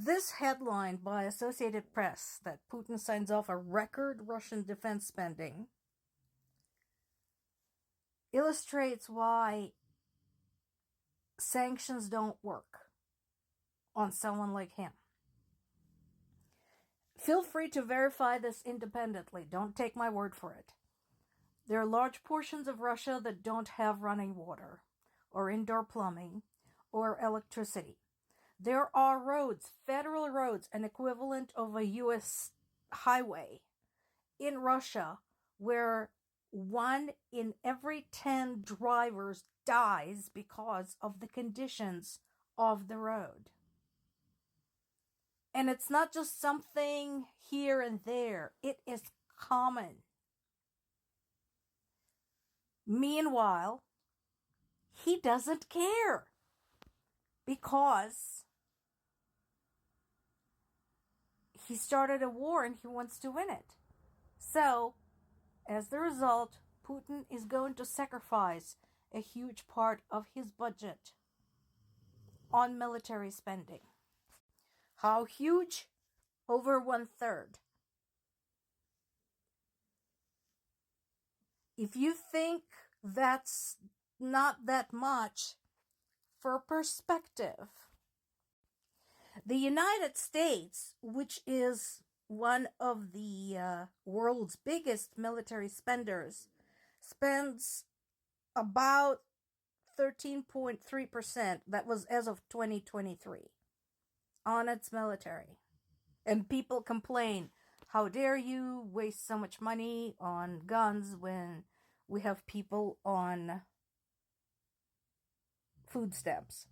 This headline by Associated Press that Putin signs off a record Russian defense spending illustrates why sanctions don't work on someone like him. Feel free to verify this independently. Don't take my word for it. There are large portions of Russia that don't have running water, or indoor plumbing, or electricity. There are roads, federal roads, an equivalent of a U.S. highway in Russia, where 1 in every 10 drivers dies because of the conditions of the road. And it's not just something here and there, it is common. Meanwhile, he doesn't care because he started a war and he wants to win it. So, as the result, Putin is going to sacrifice a huge part of his budget on military spending. How huge? Over 1/3. If you think that's not that much, for perspective, the United States, which is one of the world's biggest military spenders, spends about 13.3%, that was as of 2023, on its military. And people complain, how dare you waste so much money on guns when we have people on food stamps.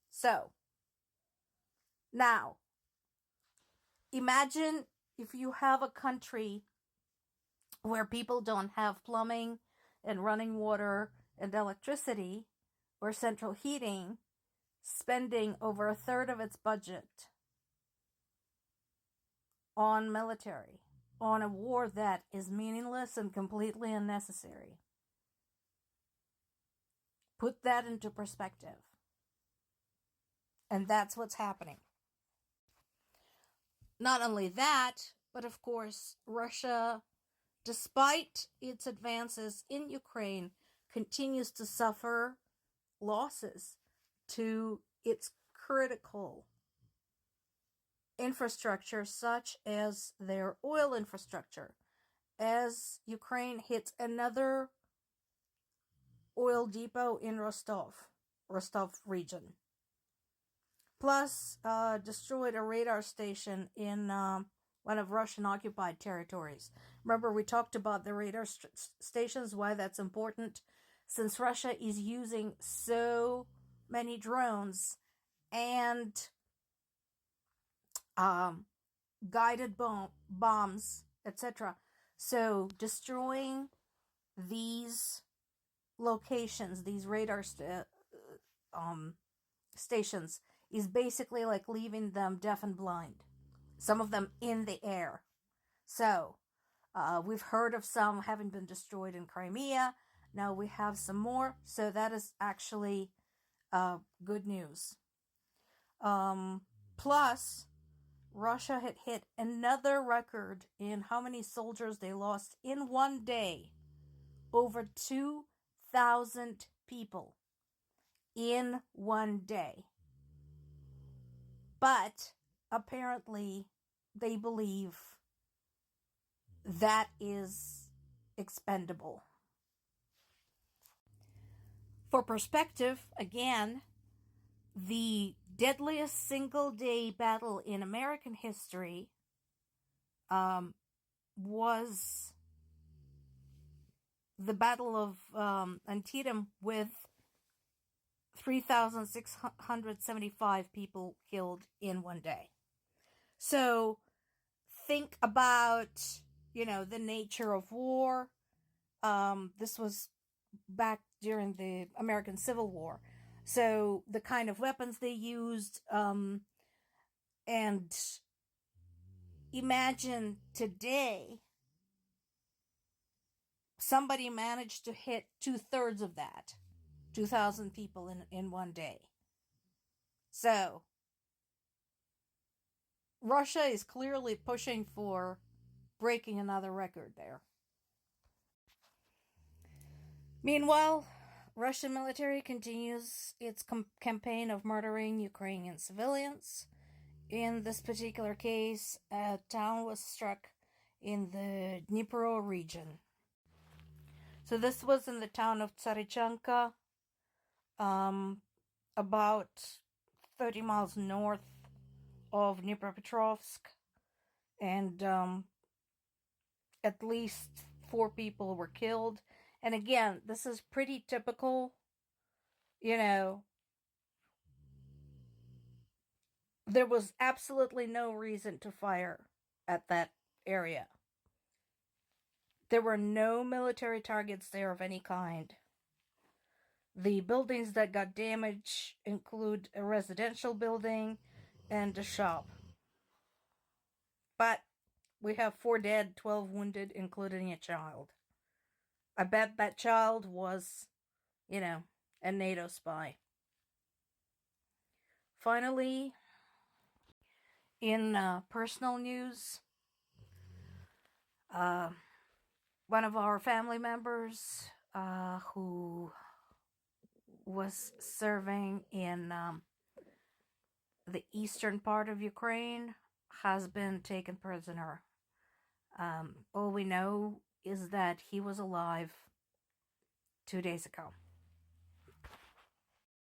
So, now, imagine if you have a country where people don't have plumbing and running water and electricity or central heating, spending over 1/3 of its budget on military, on a war that is meaningless and completely unnecessary. Put that into perspective. And that's what's happening. Not only that, but of course, Russia, despite its advances in Ukraine, continues to suffer losses to its critical infrastructure, such as their oil infrastructure, as Ukraine hits another oil depot in Rostov region. Plus, destroyed a radar station in one of Russian-occupied territories. Remember, we talked about the radar stations, why that's important, since Russia is using so many drones and guided bombs, etc. So, destroying these locations, these radar stations, is basically like leaving them deaf and blind. Some of them in the air. So, we've heard of some having been destroyed in Crimea. Now we have some more. So that is actually good news. Plus, Russia had hit another record in how many soldiers they lost in one day. Over 2,000 people in one day. But apparently they believe that is expendable. For perspective, again, the deadliest single-day battle in American history was the Battle of Antietam, with 3,675 people killed in one day. So think about, the nature of war. This was back during the American Civil War. So the kind of weapons they used, and imagine today somebody managed to hit 2/3 of that. 2,000 people in one day. So, Russia is clearly pushing for breaking another record there. Meanwhile, Russian military continues its campaign of murdering Ukrainian civilians. In this particular case, a town was struck in the Dnipro region. So this was in the town of Tsarichanka, about 30 miles north of Dnipropetrovsk, and at least 4 people were killed. And again, this is pretty typical, there was absolutely no reason to fire at that area. There were no military targets there of any kind. The buildings that got damaged include a residential building and a shop. But we have 4 dead, 12 wounded, including a child. I bet that child was, a NATO spy. Finally, in personal news, one of our family members who was serving in the eastern part of Ukraine has been taken prisoner. All we know is that he was alive 2 days ago.